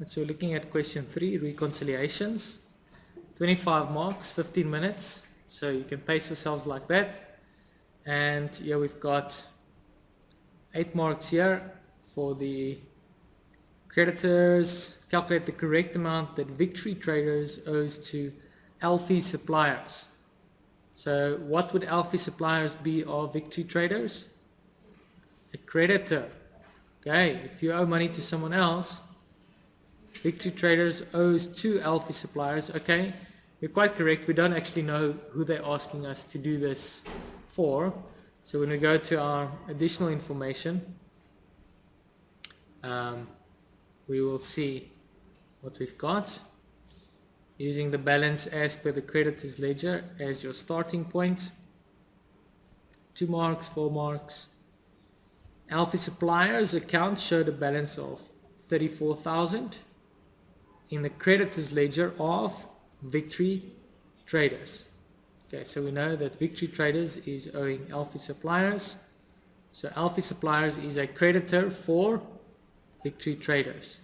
So we're looking at question 3, reconciliations. 25 marks, 15 minutes. So you can pace yourselves like that. And here we've got 8 marks here for the creditors. Calculate the correct amount that Victory Traders owes to Alfie suppliers. So what would Alfie suppliers be of Victory Traders? A creditor. Okay, if you owe money to someone else, Victory Traders owes to Alfie suppliers. Okay, you're quite correct. We don't actually know who they're asking us to do this for. So when we go to our additional information, we will see what we've got. Using the balance as per the creditor's ledger as your starting point. 2 marks, 4 marks. Alfie suppliers account showed a balance of 34,000 in the creditor's ledger of Victory Traders. Okay, so we know that Victory Traders is owing Alfie suppliers. So Alfie suppliers is a creditor for Victory Traders.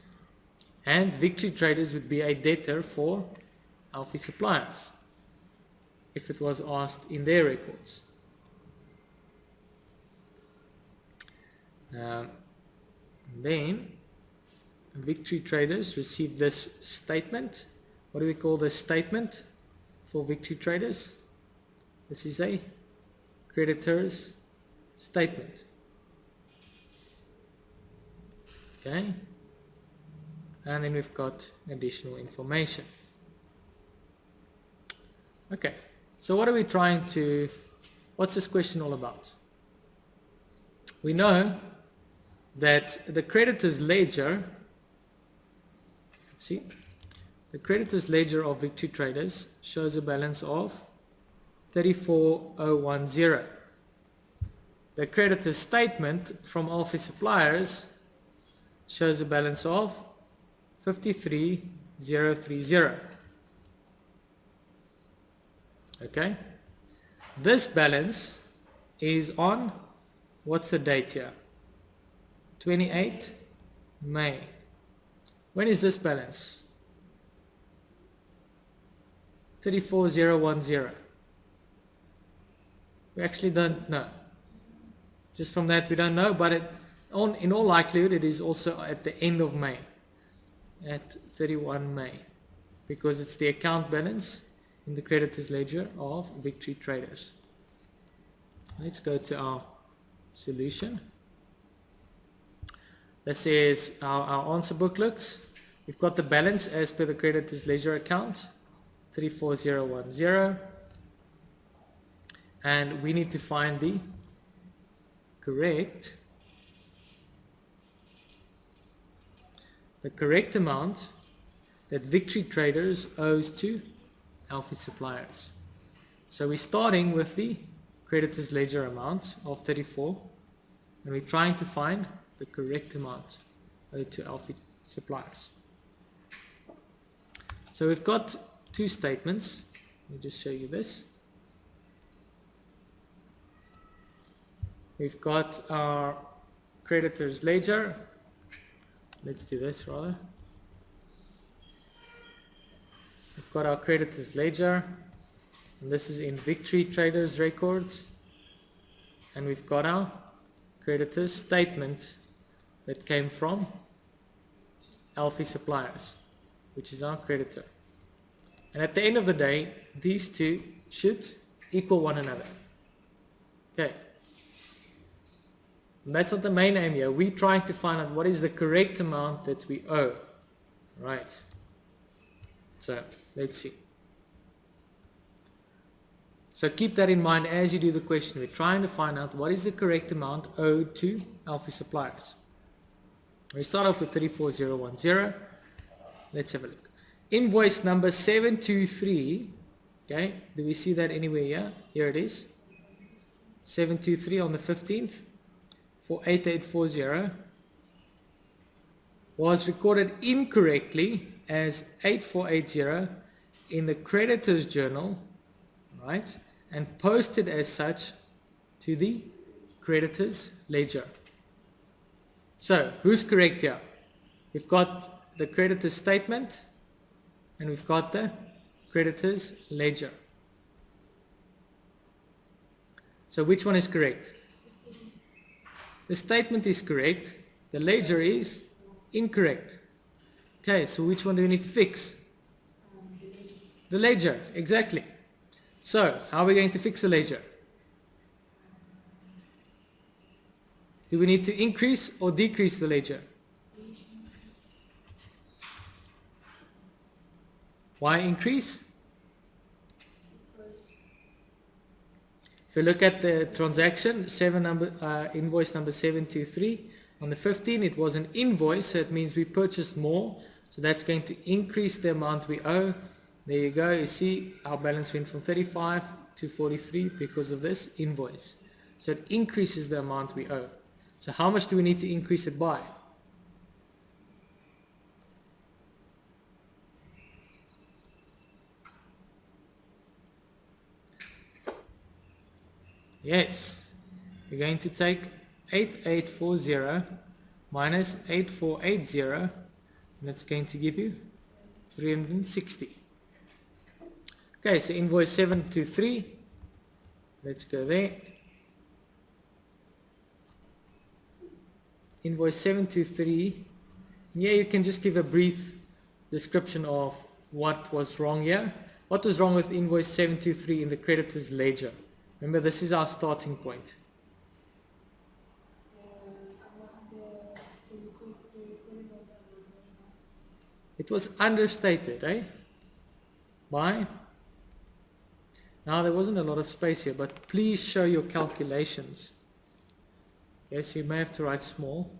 And Victory Traders would be a debtor for Alfie suppliers if it was asked in their records. Then Victory Traders received this statement. What do we call this statement for Victory Traders? This is a creditor's statement. Okay, and then we've got additional information. Okay, so what are we trying to, what's this question all about? We know that the creditor's ledger, see, the creditor's ledger of Victory Traders shows a balance of 34,010. The creditor's statement from Alfie suppliers shows a balance of 53,030. Okay, this balance is on, what's the date here? 28 May. When is this balance? 34,010. We actually don't know. Just from that we don't know, but in all likelihood it is also at the end of May, at 31 May, because it's the account balance in the creditor's ledger of Victory Traders. Let's go to our solution. This is how our answer book looks. We've got the balance as per the creditor's ledger account, 34,010, and we need to find the correct amount that Victory Traders owes to Alfie suppliers. So we're starting with the creditor's ledger amount of 34, and we're trying to find the correct amount owed to Alfie suppliers. So we've got 2 statements. Let me just show you this. We've got our creditor's ledger. Let's do this rather. We've got our creditor's ledger, and this is in Victory Traders records, and we've got our creditor's statement that came from Alfie suppliers, which is our creditor. And at the end of the day, these two should equal one another. Okay. And that's not the main aim here. We're trying to find out what is the correct amount that we owe. Right. So let's see. So keep that in mind as you do the question. We're trying to find out what is the correct amount owed to Alfie suppliers. We start off with 34,010. Let's have a look. Invoice number 723. Okay, do we see that anywhere here? Here it is. 723 on the 15th for 8840 was recorded incorrectly as 8480 in the creditor's journal, right, and posted as such to the creditor's ledger. So who's correct here? We've got the creditor's statement and we've got the creditor's ledger. So which one is correct? The statement is correct. The ledger is incorrect. Okay, so which one do we need to fix? The ledger, exactly. So, how are we going to fix the ledger? Do we need to increase or decrease the ledger? Why increase? If you look at the transaction, invoice number 723, on the 15th it was an invoice, so it means we purchased more, so that's going to increase the amount we owe. There you go, you see our balance went from 35 to 43 because of this invoice. So it increases the amount we owe. So how much do we need to increase it by? Yes, we're going to take 8840 minus 8480, and that's going to give you 360. Okay, so invoice 723, let's go there. Invoice 723, yeah, you can just give a brief description of what was wrong here. What was wrong with invoice 723 in the creditor's ledger? Remember, this is our starting point. It was understated, eh? Why? Now, there wasn't a lot of space here, but please show your calculations. Yes, you may have to write small.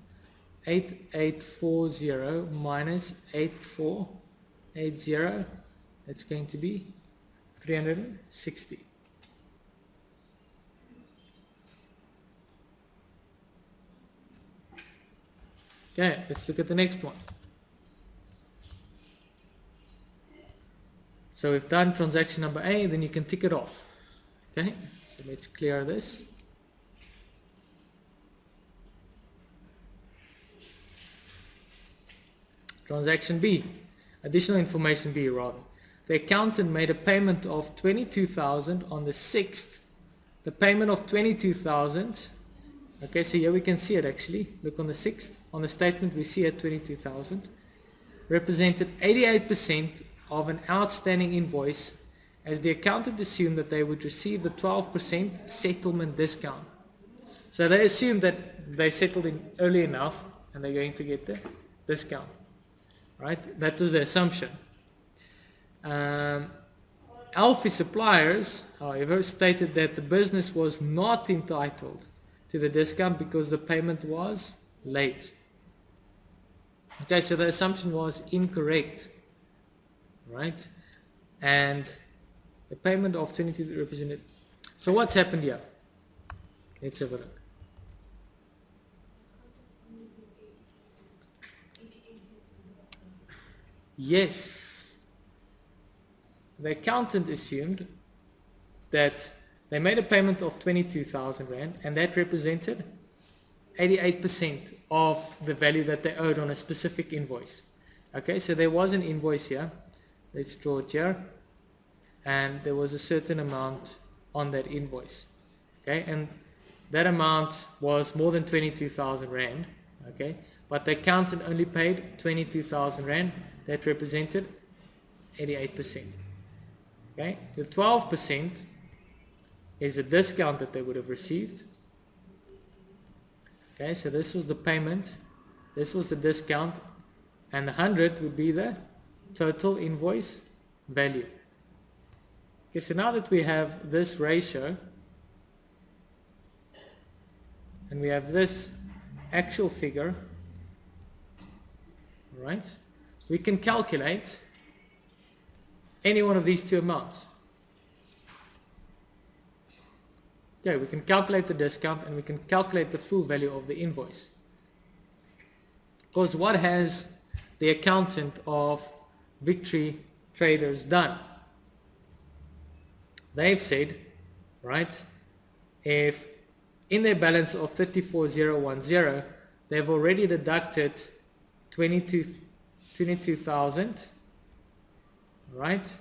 8840 minus 8480, that's going to be 360. Okay, let's look at the next one. So we've done transaction number A, then you can tick it off. Okay, so let's clear this. Transaction B, additional information B rather. The accountant made a payment of 22,000 on the 6th. The payment of 22,000, okay, so here we can see it actually. Look on the 6th. On the statement we see it 22,000. Represented 88% of an outstanding invoice, as the accountant assumed that they would receive the 12% settlement discount. So they assumed that they settled in early enough and they're going to get the discount. Right? That was the assumption. Alfie Suppliers, however, stated that the business was not entitled to the discount because the payment was late. Okay, so the assumption was incorrect. Right? And the payment of 22 represented. So what's happened here? Let's have a look. Yes. The accountant assumed that they made a payment of 22,000 Rand, and that represented 88% of the value that they owed on a specific invoice. Okay, so there was an invoice here. Let's draw it here. And there was a certain amount on that invoice. Okay, and that amount was more than 22,000 Rand. Okay, but the accountant only paid 22,000 Rand. That represented 88%. Okay, the 12% is a discount that they would have received. Okay, so this was the payment, this was the discount, and the 100 would be the total invoice value. Okay, so now that we have this ratio, and we have this actual figure, right, we can calculate any one of these two amounts. Okay, we can calculate the discount and we can calculate the full value of the invoice. Because what has the accountant of Victory Traders done? They've said, right, if in their balance of 34,010, they've already deducted 22,000 22,000, right,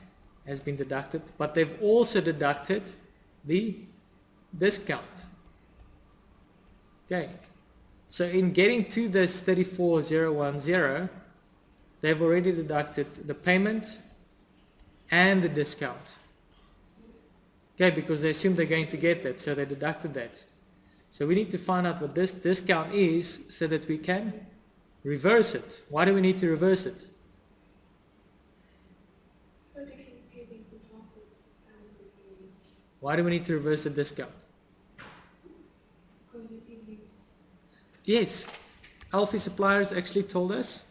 has been deducted, but they've also deducted the discount. Okay, so in getting to this 34,010, they've already deducted the payment and the discount. Okay, because they assume they're going to get that, so they deducted that. So we need to find out what this discount is so that we can reverse it. Why do we need to reverse it? Why do we need to reverse the discount? Yes, Alfie Suppliers actually told us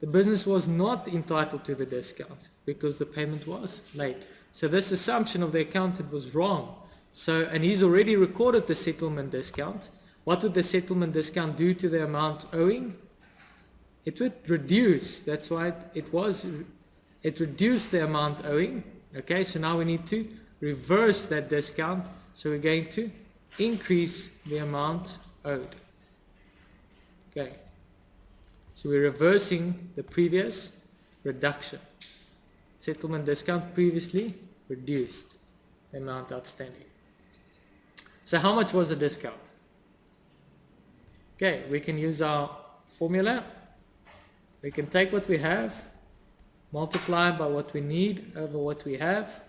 the business was not entitled to the discount because the payment was late. So this assumption of the accountant was wrong. So, and he's already recorded the settlement discount. What would the settlement discount do to the amount owing? It would reduce. That's why it reduced the amount owing. Okay, so now we need to reverse that discount. So we're going to increase the amount owed. Okay, so we're reversing the previous reduction. Settlement discount previously reduced the amount outstanding. So how much was the discount? Okay, we can use our formula. We can take what we have, multiply by what we need over what we have.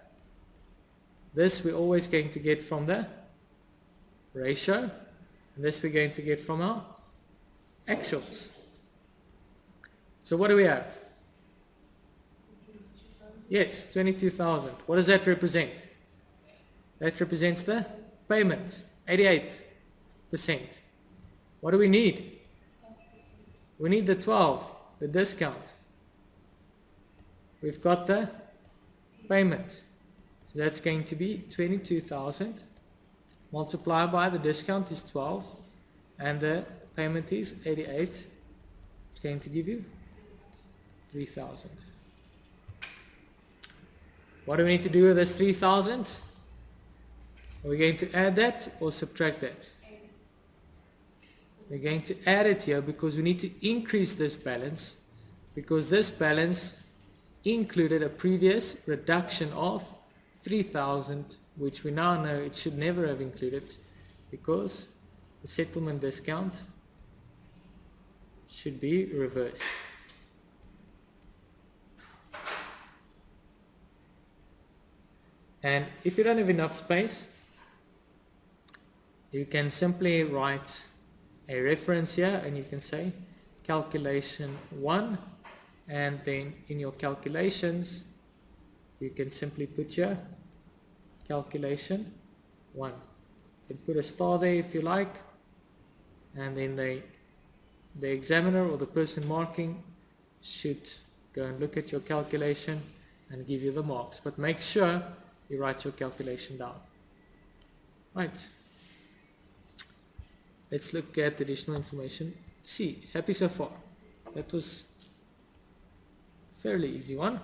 This we're always going to get from the ratio. And this we're going to get from our actuals. So what do we have? Yes, 22,000. What does that represent? That represents the payment, 88%. What do we need? We need the 12, the discount. We've got the payment. So that's going to be 22,000 multiplied by the discount is 12 and the payment is 88. It's going to give you 3,000. What do we need to do with this 3,000? Are we going to add that or subtract that? We're going to add it here because we need to increase this balance because this balance included a previous reduction of 3,000, which we now know it should never have included because the settlement discount should be reversed. And if you don't have enough space, you can simply write a reference here and you can say calculation 1, and then in your calculations you can simply put your calculation 1. You can put a star there if you like, and then the examiner or the person marking should go and look at your calculation and give you the marks. But make sure you write your calculation down. Right. Let's look at additional information. C. Happy so far? That was a fairly easy one.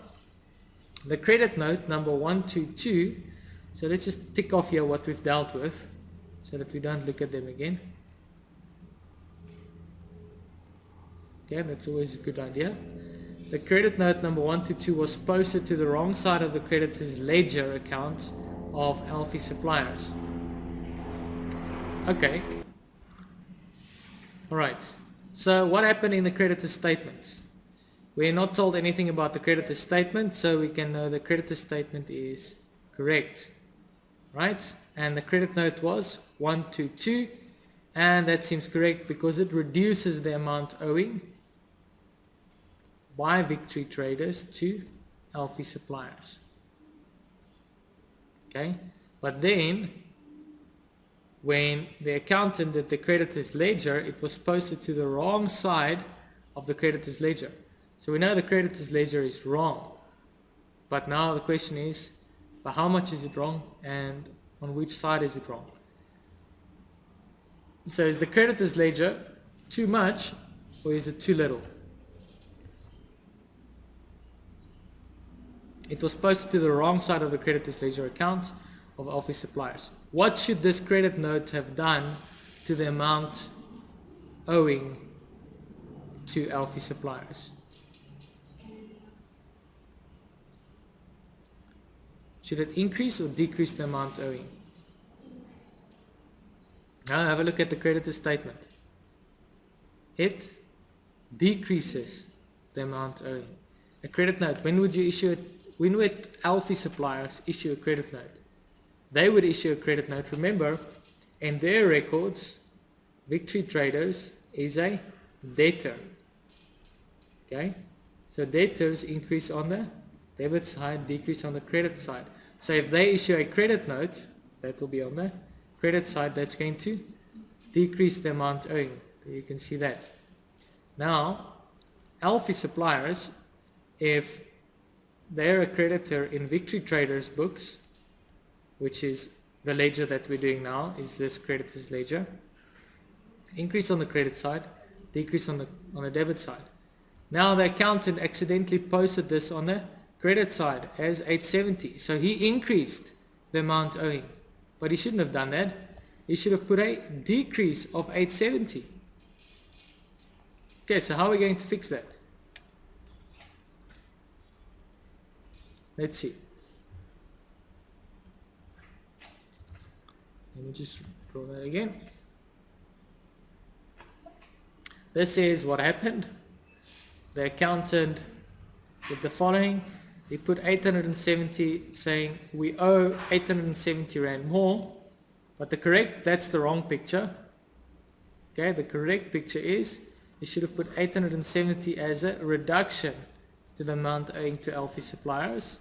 The credit note number 122. So let's just tick off here what we've dealt with so that we don't look at them again. Okay, that's always a good idea. The credit note number 122 was posted to the wrong side of the creditor's ledger account of Alfie Suppliers. Okay. Alright. So what happened in the creditor's statement? We're not told anything about the creditor's statement, so we can know the creditor's statement is correct. Right? And the credit note was 122, and that seems correct because it reduces the amount owing by Victory Traders to Alfie Suppliers. Okay? But then, when the accountant did the creditor's ledger, it was posted to the wrong side of the creditor's ledger. So we know the creditor's ledger is wrong. But now the question is, by how much is it wrong and on which side is it wrong? So is the creditor's ledger too much or is it too little? It was posted to the wrong side of the creditor's ledger account of Alfie Suppliers. What should this credit note have done to the amount owing to Alfie Suppliers? Should it increase or decrease the amount owing? Now have a look at the creditor statement. It decreases the amount owing. A credit note, when would you issue it? When would Alfie suppliers issue a credit note? They would issue a credit note. Remember, in their records, Victory Traders is a debtor. Okay? So debtors increase on the debit side, decrease on the credit side. So if they issue a credit note, that will be on the credit side, that's going to decrease the amount owing. You can see that. Now, Alfie suppliers, if they're a creditor in Victory Traders books, which is the ledger that we're doing now, is this creditor's ledger, increase on the credit side, decrease on the debit side. Now the accountant accidentally posted this on the credit side as 870. So he increased the amount owing. But he shouldn't have done that. He should have put a decrease of 870. Okay, so how are we going to fix that? Let's see. Let me just draw that again. This is what happened. The accountant did the following. He put 870 saying we owe 870 Rand more, but that's the wrong picture. Okay, the correct picture is you should have put 870 as a reduction to the amount owing to Alfie suppliers.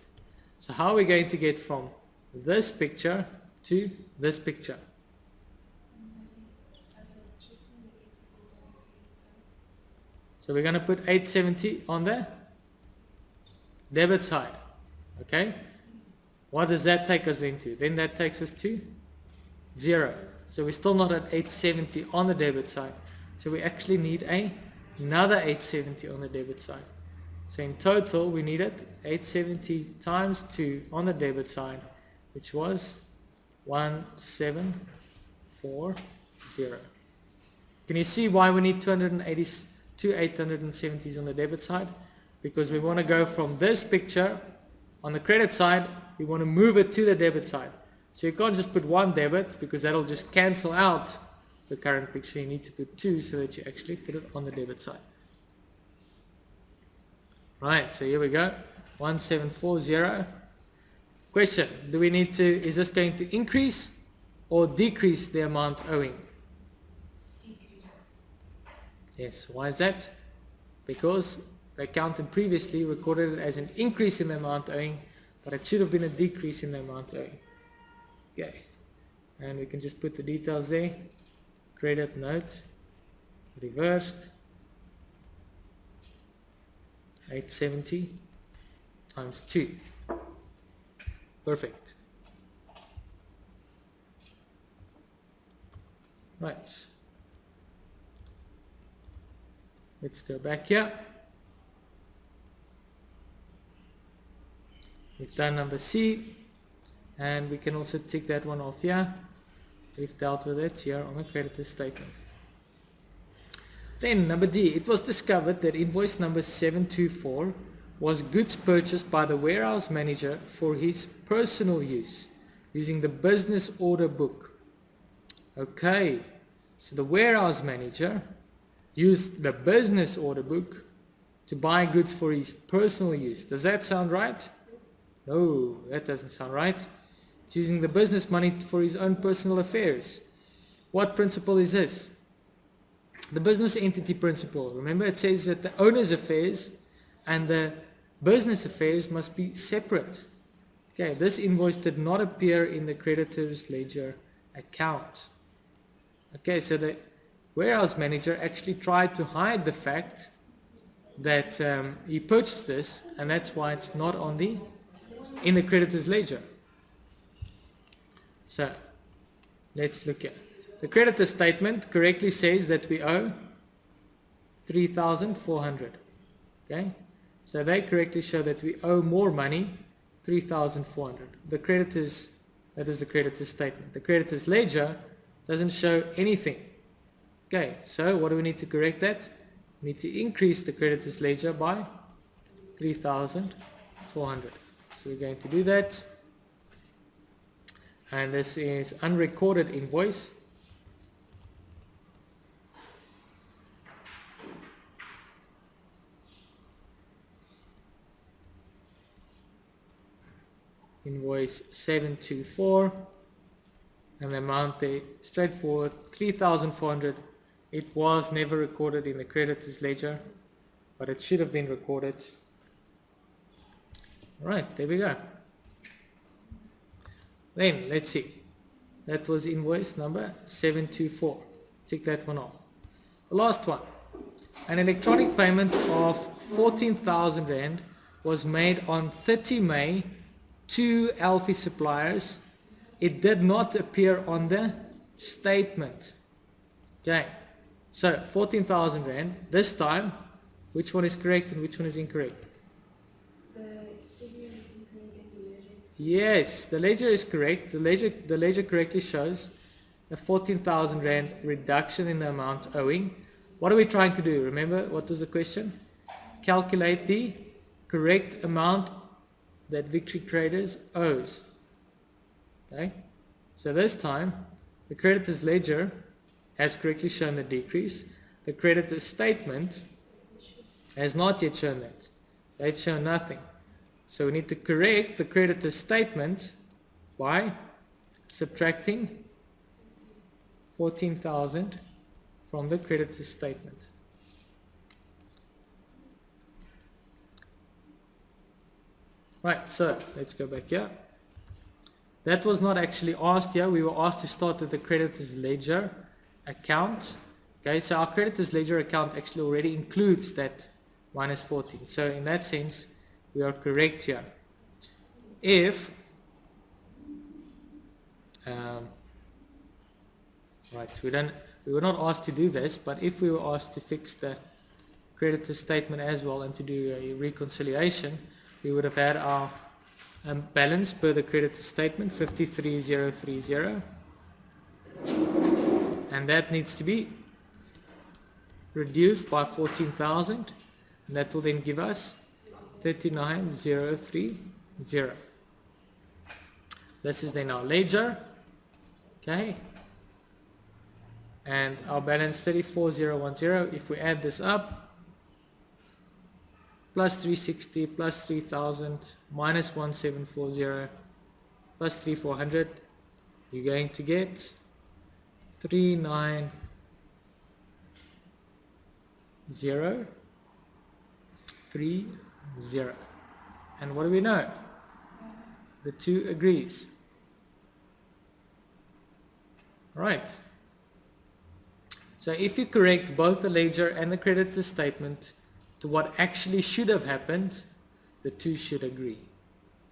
So how are we going to get from this picture to this picture? So we're going to put 870 on the debit side. Okay? What does that take us into? Then that takes us to 0. So we're still not at 870 on the debit side. So we actually need another 870 on the debit side. So in total we needed 870 times 2 on the debit side, which was 1740. Can you see why we need 282 870s on the debit side? Because we want to go from this picture on the credit side, we want to move it to the debit side. So you can't just put one debit because that'll just cancel out the current picture. You need to put 2 so that you actually put it on the debit side. Right, so here we go. 1740. Question, is this going to increase or decrease the amount owing? Decrease. Yes, why is that? Because the accountant previously recorded it as an increase in the amount owing, but it should have been a decrease in the amount owing. Okay, and we can just put the details there. Credit note, reversed, 870 times 2. Perfect. Right. Let's go back here. We've done number C, and we can also tick that one off here. We've dealt with it here on the creditor statement. Then number D, it was discovered that invoice number 724 was goods purchased by the warehouse manager for his personal use using the business order book. Okay, so the warehouse manager used the business order book to buy goods for his personal use. Does that sound right? No, that doesn't sound right. It's using the business money for his own personal affairs. What principle is this? The business entity principle. Remember, it says that the owner's affairs and the business affairs must be separate. Okay, this invoice did not appear in the creditor's ledger account. Okay, so the warehouse manager actually tried to hide the fact that he purchased this, and that's why it's not on in the creditor's ledger. So let's look at the creditor statement. Correctly says that we owe 3,400. Okay, so they correctly show that we owe more money, 3,400. The creditors, that is the creditor's statement. The creditor's ledger doesn't show anything. Okay, so what do we need to correct that? We need to increase the creditor's ledger by 3,400. So we're going to do that. And this is unrecorded invoice. Invoice 724, and the amount there, straightforward, 3,400. It was never recorded in the creditors ledger, but it should have been recorded. Alright, there we go. Then, let's see. That was invoice number 724. Tick that one off. The last one. An electronic payment of 14,000 Rand was made on 30 May to Alfie suppliers. It did not appear on the statement. Okay, so 14,000 Rand. This time, which one is correct and which one is incorrect? The statement is incorrect and the ledger is correct. Yes, the ledger is correct. The ledger correctly shows a 14,000 Rand reduction in the amount owing. What are we trying to do? Remember, what was the question? Calculate the correct amount that Victory Traders owes. Okay, so this time the creditors ledger has correctly shown the decrease. The creditors statement has not yet shown that. They've shown nothing. So we need to correct the creditors statement by subtracting 14,000 from the creditors statement. Right, so let's go back here. That was not actually asked here. We were asked to start with the creditors ledger account. Okay, so our creditors ledger account actually already includes that minus 14. So in that sense, we are correct here. If right, we were not asked to do this, but if we were asked to fix the creditors statement as well and to do a reconciliation, we would have had our balance per the creditor statement 53,030, and that needs to be reduced by 14,000, and that will then give us 39,030. This is then our ledger, okay, and our balance 34,010. If we add this up, plus 360 plus 3,000 minus 1,740 plus 3,400, you're going to get 39,030. And what do we know? The two agrees. Right. So if you correct both the ledger and the creditor statement to what actually should have happened, the two should agree.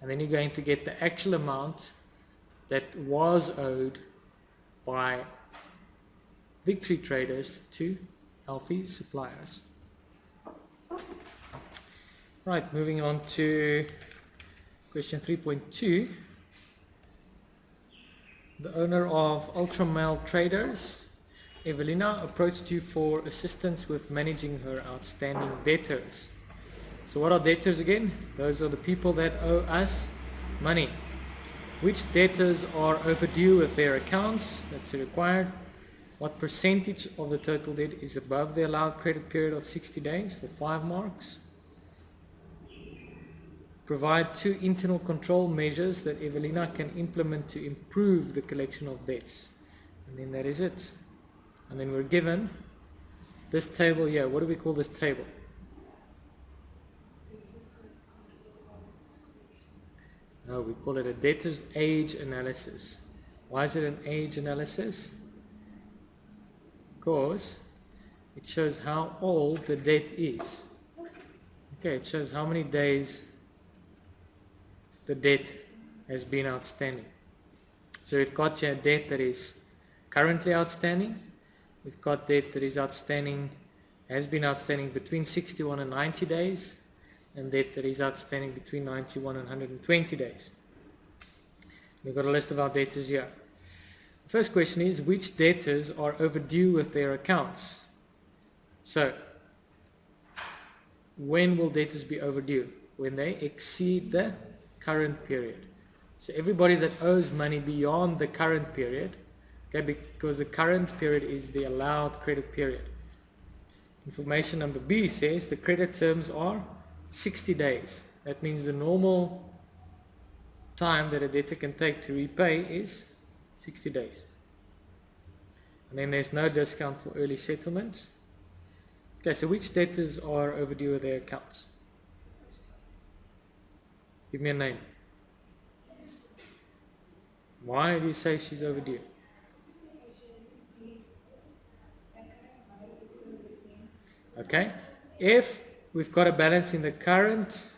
And then you're going to get the actual amount that was owed by Victory Traders to Alfie suppliers. Right, moving on to question 3.2. The owner of Ultramail Traders, Evelina, approached you for assistance with managing her outstanding debtors. So what are debtors again? Those are the people that owe us money. Which debtors are overdue with their accounts? That's required. What percentage of the total debt is above the allowed credit period of 60 days for 5 marks? Provide 2 internal control measures that Evelina can implement to improve the collection of debts. And then that is it. And then we're given this table here. What do we call this table? No, we call it a debtor's age analysis. Why is it an age analysis? Because it shows how old the debt is. Okay, it shows how many days the debt has been outstanding. So we've got here debt that is currently outstanding. We've got debt that is outstanding, has been outstanding between 61 and 90 days, and debt that is outstanding between 91 and 120 days. We've got a list of our debtors here. The first question is, which debtors are overdue with their accounts? So, when will debtors be overdue? When they exceed the current period. So everybody that owes money beyond the current period, okay, because the current period is the allowed credit period. Information number B says the credit terms are 60 days. That means the normal time that a debtor can take to repay is 60 days. And then there's no discount for early settlements. Okay, so which debtors are overdue with their accounts? Give me a name. Why do you say she's overdue? Okay, if we've got a balance in the current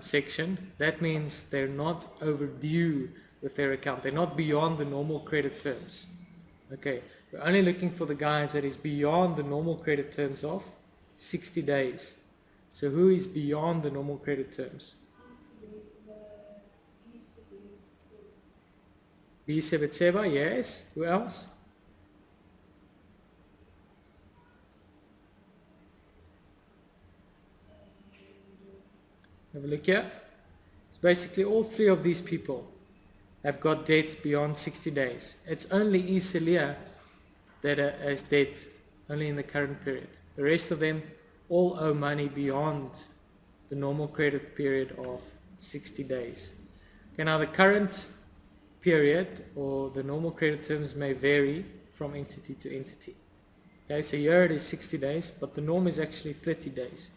section, that means they're not overdue with their account. They're not beyond the normal credit terms. Okay, we're only looking for the guys that is beyond the normal credit terms of 60 days. So who is beyond the normal credit terms? B77, yes. Who else? Have a look here. It's basically all three of these people have got debt beyond 60 days. It's only Iselia that has debt only in the current period. The rest of them all owe money beyond the normal credit period of 60 days. Okay, now the current period or the normal credit terms may vary from entity to entity. Okay, so here it is 60 days, but the norm is actually 30 days.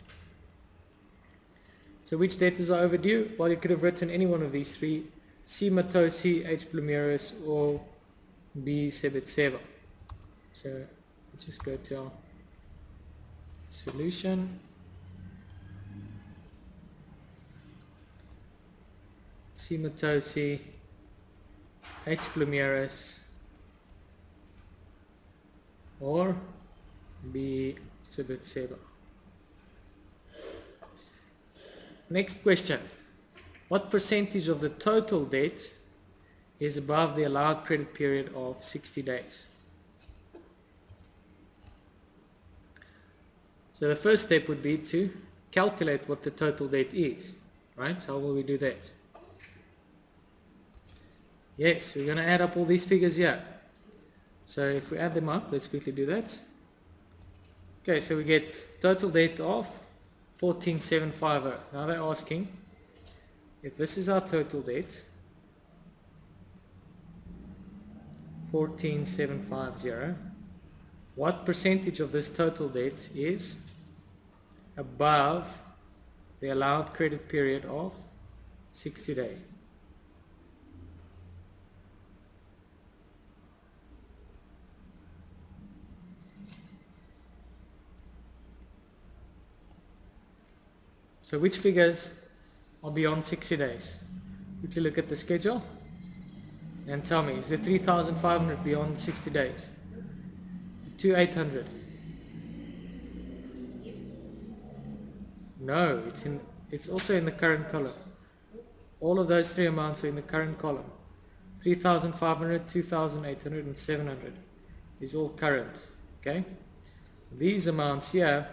So which debtors are overdue? Well, you could have written any one of these three: C. Matosi, H. Blumeris, or B. Sebetseva. So let's just go to our solution. C. Matosi, H. Blumeris, or B. Sebetseva. Next question. What percentage of the total debt is above the allowed credit period of 60 days? So the first step would be to calculate what the total debt is, right? How will we do that? Yes, we're going to add up all these figures here. So if we add them up, let's quickly do that. Okay, so we get total debt of 14,750. Now they're asking, if this is our total debt, 14,750, what percentage of this total debt is above the allowed credit period of 60 days? So which figures are beyond 60 days? Quickly look at the schedule and tell me, is the 3,500 beyond 60 days? 2,800? No, it's also in the current column. All of those three amounts are in the current column. 3,500, 2,800 and 700 is all current. Okay? These amounts here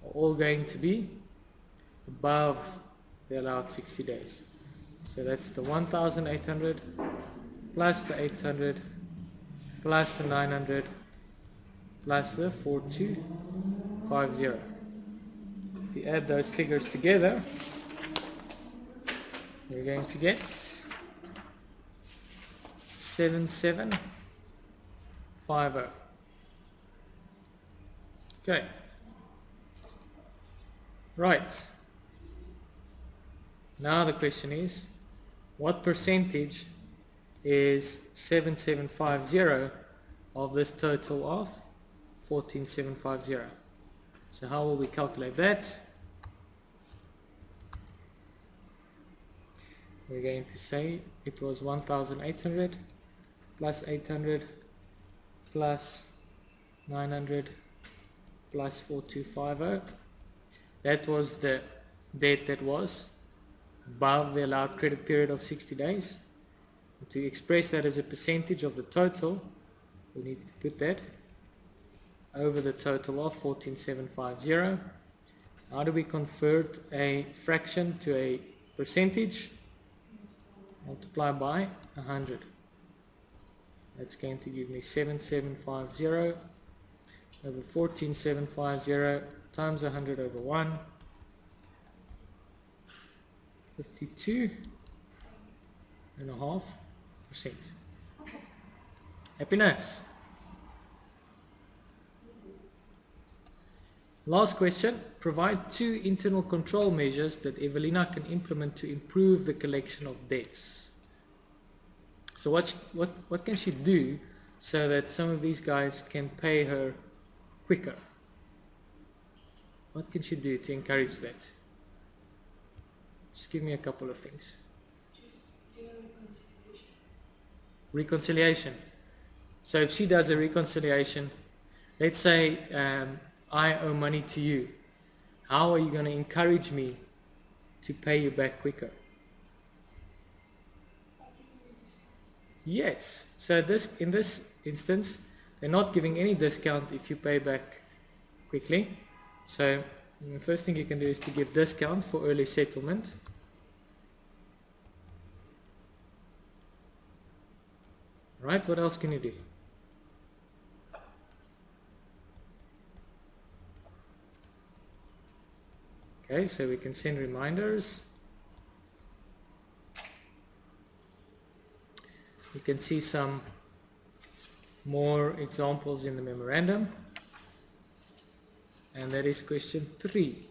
are all going to be above the allowed 60 days. So that's the 1,800 plus the 800 plus the 900 plus the 4,250. If you add those figures together, you're going to get 7,750. Okay. Right. Now the question is, what percentage is 7,750 of this total of 14,750? So how will we calculate that? We're going to say it was 1,800 plus 800 plus 900 plus 4,250. That was the debt that was above the allowed credit period of 60 days. To express that as a percentage of the total, we need to put that over the total of 14,750. How do we convert a fraction to a percentage, multiply by 100. That's going to give me 7750 over 14750 times 100 over 1, 52.5%. Happiness. Last question. Provide 2 internal control measures that Evelina can implement to improve the collection of debts. So what can she do so that some of these guys can pay her quicker? What can she do to encourage that? Just give me a couple of things. Reconciliation. So if she does a reconciliation, let's say I owe money to you. How are you going to encourage me to pay you back quicker? Yes. So in this instance, they're not giving any discount if you pay back quickly. So the first thing you can do is to give discount for early settlement. Right, what else can you do? Okay, so we can send reminders. You can see some more examples in the memorandum. And that is question 3.